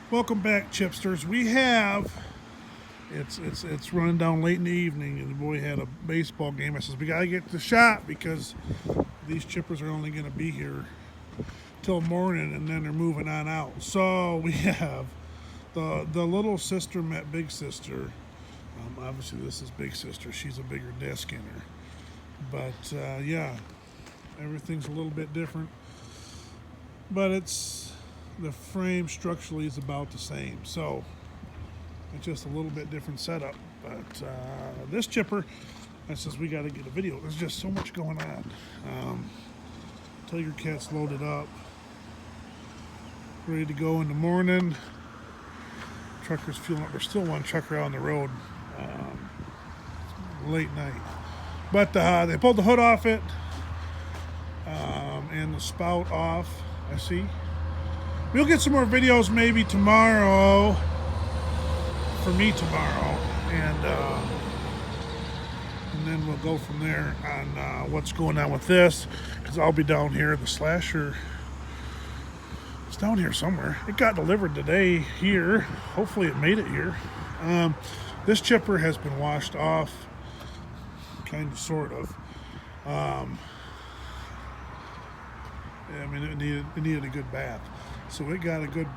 Welcome back, chipsters. It's running down late in the evening, and the boy had a baseball game. I says we gotta get the shot because these chippers are only gonna be here till morning, and then they're moving on out. So we have the little sister met big sister. Obviously, this is big sister. She's a bigger disc in her, but yeah, everything's a little bit different. But it's the frame structurally is about the same. So it's just a little bit different setup. But this chipper, I says we got to get a video. There's just so much going on. Tiger Cat's loaded up, ready to go in the morning. Trucker's fueling up. There's still one trucker out on the road late night. But they pulled the hood off it and the spout off. I see. We'll get some more videos maybe tomorrow. For me tomorrow, and then we'll go from there on what's going on with this, because I'll be down here. The slasher, it's down here somewhere. It got delivered today here. Hopefully it made it here. This chipper has been washed off, kind of, sort of. I mean, it needed a good bath, so it got a good.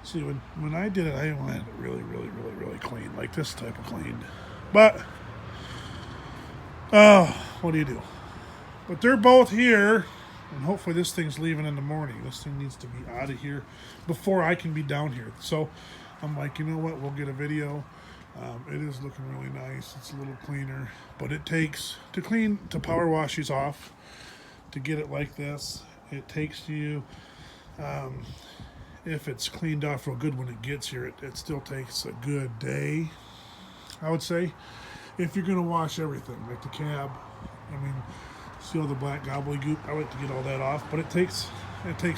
See, when I did it, I wanted it really, really, really, really clean, like this type of clean. But, what do you do? But they're both here, and hopefully this thing's leaving in the morning. This thing needs to be out of here before I can be down here. So I'm like, you know what? We'll get a video. It is looking really nice. It's a little cleaner, but it takes to power wash these off to get it like this. It takes you. If it's cleaned off real good when it gets here, it still takes a good day, I would say. If you're going to wash everything, like the cab, I mean, see all the black gobbledygook, I like to get all that off, but it takes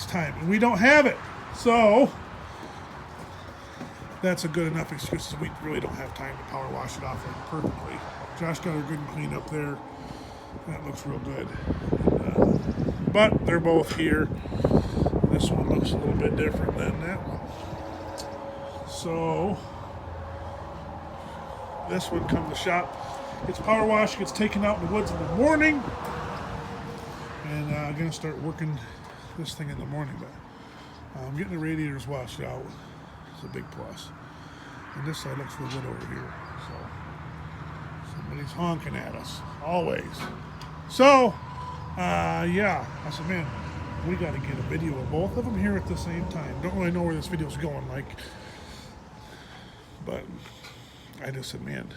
time, and we don't have it. So that's a good enough excuse. We really don't have time to power wash it off perfectly. Josh got her good and clean up there. That looks real good. But they're both here. This one looks a little bit different than that one. So this one come to shop. It's power wash, gets taken out in the woods in the morning. And I'm going to start working this thing in the morning. But getting the radiators washed out is a big plus. And this side looks real good over here. So somebody's honking at us, always. So, yeah, I said, man, we got to get a video of both of them here at the same time. Don't really know where this video's going, but I just said, man,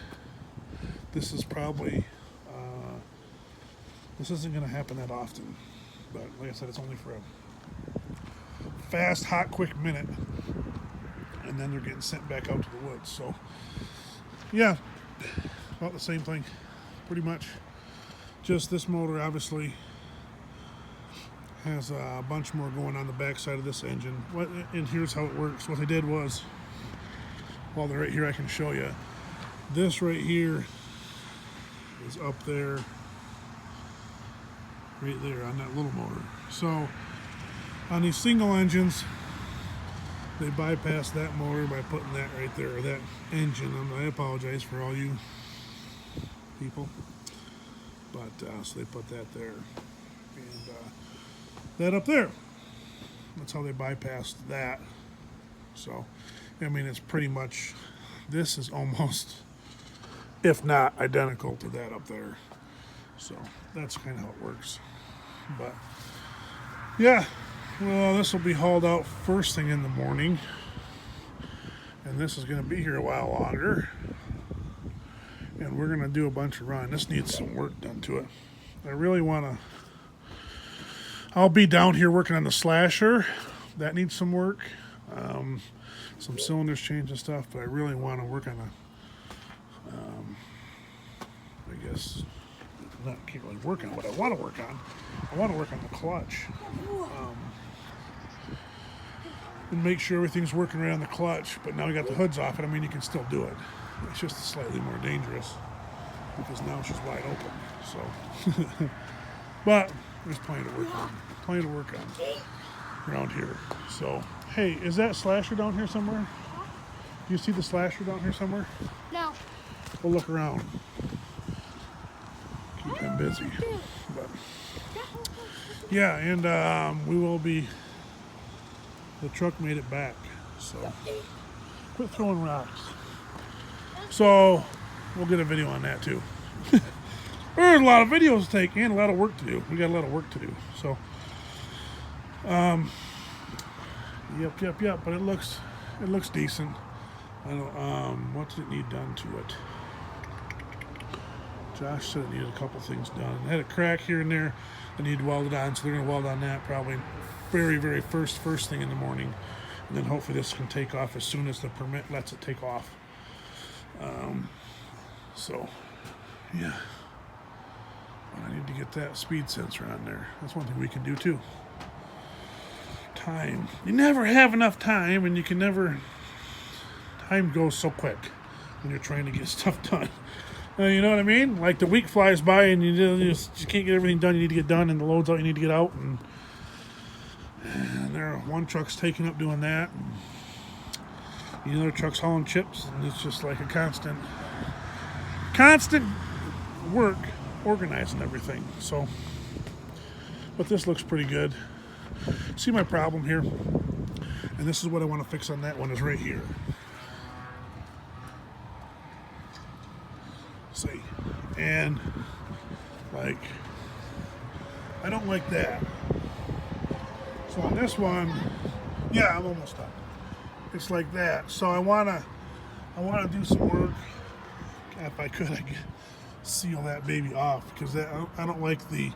this is probably, this isn't going to happen that often. But like I said, it's only for a fast, hot, quick minute. And then they're getting sent back out to the woods. So, yeah, about the same thing, pretty much. Just this motor, obviously, has a bunch more going on the back side of this engine. And here's how it works. What I did was, while they're right here, I can show you. This right here is up there, right there on that little motor. So on these single engines, they bypass that motor by putting that right there, or that engine. I apologize for all you people, but so they put that there, and that up there. That's how they bypassed that. So, I mean, it's pretty much, this is almost, if not identical to that up there. So that's kind of how it works. But yeah, well, this will be hauled out first thing in the morning, and this is going to be here a while longer. And we're going to do a bunch of running. This needs some work done to it. I really want to. I'll be down here working on the slasher. That needs some work. Some cylinders changed and stuff, but I really want to work on I guess, can't really work on what I want to work on. I want to work on the clutch. And make sure everything's working right on the clutch. But now we got the hoods off it. I mean, you can still do it. It's just slightly more dangerous because now she's wide open. So, but there's plenty to work on. around here. So, hey, is that slasher down here somewhere? Do you see the slasher down here somewhere? No. We'll look around. Keep him busy. But, yeah, and we will be. The truck made it back. So, quit throwing rocks. So, we'll get a video on that too. There's a lot of videos to take and a lot of work to do. We got a lot of work to do. So, yep. But it looks decent. I don't. What did it need done to it? Josh said it needed a couple things done. It had a crack here and there that needed welded on, so they're gonna weld on that probably very first thing in the morning, and then hopefully this can take off as soon as the permit lets it take off. So, yeah. I need to get that speed sensor on there. That's one thing we can do too. Time. You never have enough time, and you can never. Time goes so quick when you're trying to get stuff done. You know what I mean? Like the week flies by, and you just can't get everything done you need to get done, and the loads out you need to get out, and there one truck's taking up doing that, and the other truck's hauling chips, and it's just like a constant work organizing everything. So, but this looks pretty good. See my problem here, and this is what I want to fix on that one is right here. See, and like I don't like that. So on this one, yeah, I'm almost done. It's like that. So I wanna do some work. If I could, I could seal that baby off because I don't like the.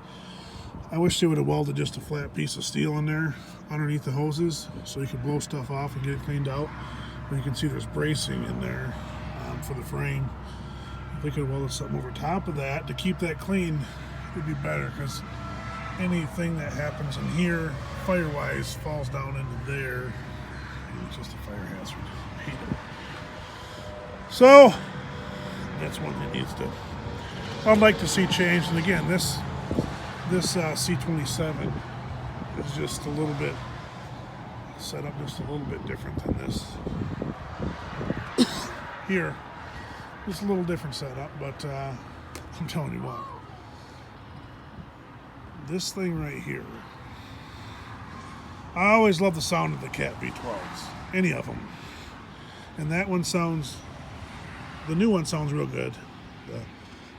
I wish they would have welded just a flat piece of steel in there underneath the hoses so you could blow stuff off and get it cleaned out. But you can see there's bracing in there for the frame. If they could have welded something over top of that to keep that clean, it'd be better because anything that happens in here, fire-wise, falls down into there. And it's just a fire hazard. I hate it. So that's one that needs to. I'd like to see changed. And again, this C27 is just a little bit set up just a little bit different than this here. Just a little different setup, but I'm telling you what, this thing right here, I always love the sound of the Cat V12s, any of them, and that one sounds, the new one sounds real good, the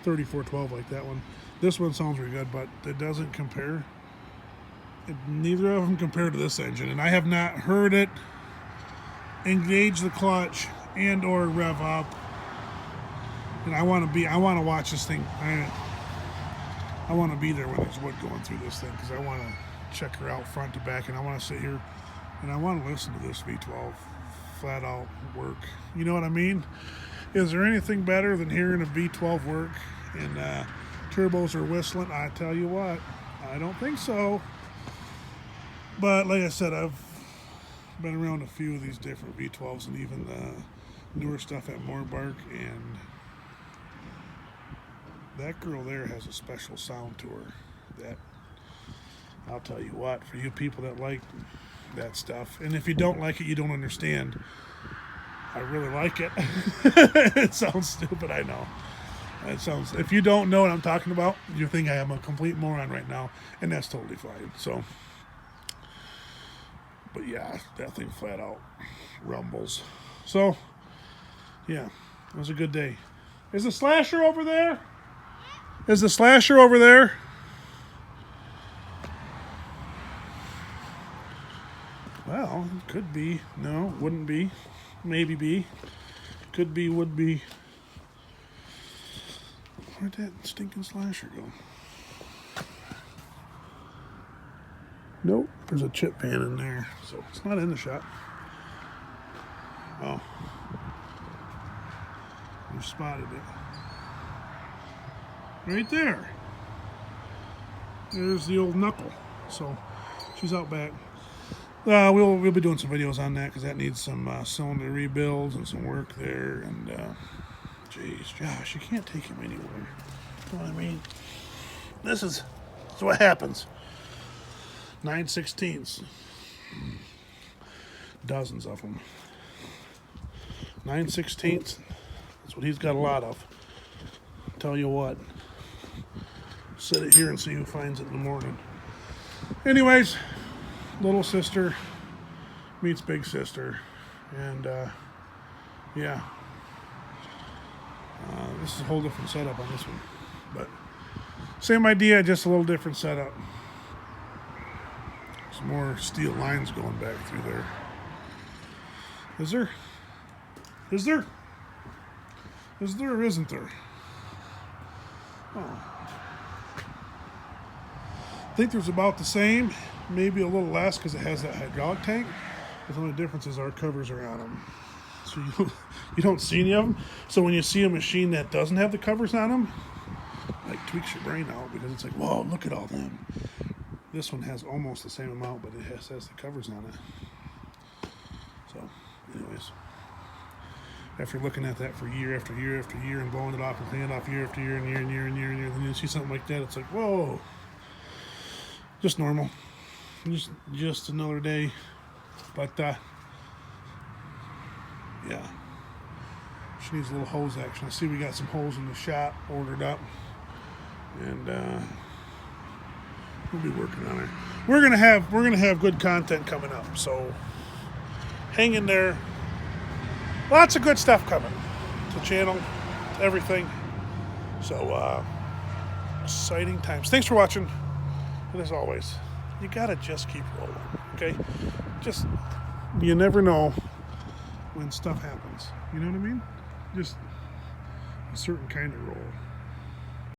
3412 like that one. This one sounds really good, but it doesn't compare. Neither of them compare to this engine, and I have not heard it engage the clutch and or rev up. And I want to watch this thing. I want to be there when there's wood going through this thing because I want to check her out front to back, and I want to sit here and I want to listen to this V12 flat out work. You know what I mean? Is there anything better than hearing a V12 work and turbos are whistling? I tell you what, I don't think so. But like I said, I've been around a few of these different V12s and even the newer stuff at Morbark, and that girl there has a special sound to her that I'll tell you what, for you people that like that stuff, and if you don't like it, you don't understand. I really like it. It sounds stupid, I know. It sounds, if you don't know what I'm talking about, you think I am a complete moron right now, and that's totally fine. So, but yeah, that thing flat out rumbles. So, yeah, it was a good day. Is the slasher over there? Is the slasher over there? Well, could be. No, wouldn't be. Maybe be. Could be, would be. Where'd that stinking slasher go? Nope, there's a chip pan in there, so it's not in the shop. Oh. You spotted it. Right there. There's the old knuckle. So she's out back. We'll be doing some videos on that because that needs some cylinder rebuilds and some work there. And geez, Josh, you can't take him anywhere. You know what I mean? This is what happens. 9/16. Dozens of them. 9/16. That's what he's got a lot of. Tell you what. Set it here and see who finds it in the morning. Anyways, little sister meets big sister. And yeah. This is a whole different setup on this one. But same idea, just a little different setup. Some more steel lines going back through there. Is there? Is there? Is there or isn't there? Oh. I think there's about the same, maybe a little less because it has that hydraulic tank. But the only difference is our covers are on them. So you don't see any of them. So when you see a machine that doesn't have the covers on them, like tweaks your brain out because it's like, whoa, look at all them. This one has almost the same amount, but it has the covers on it. So, anyways, after looking at that for year after year after year and blowing it off and cleaning it off year after year and year and year and year and year, and then you see something like that, it's like, whoa, just normal, just another day. But yeah, she needs a little hose action. I see we got some holes in the shop ordered up, and we'll be working on it. We're gonna have good content coming up, so hang in there. Lots of good stuff coming to the channel, to everything. So exciting times. Thanks for watching. And as always, you gotta just keep rolling. Okay, just you never know when stuff happens. You know what I mean? Just a certain kind of roll.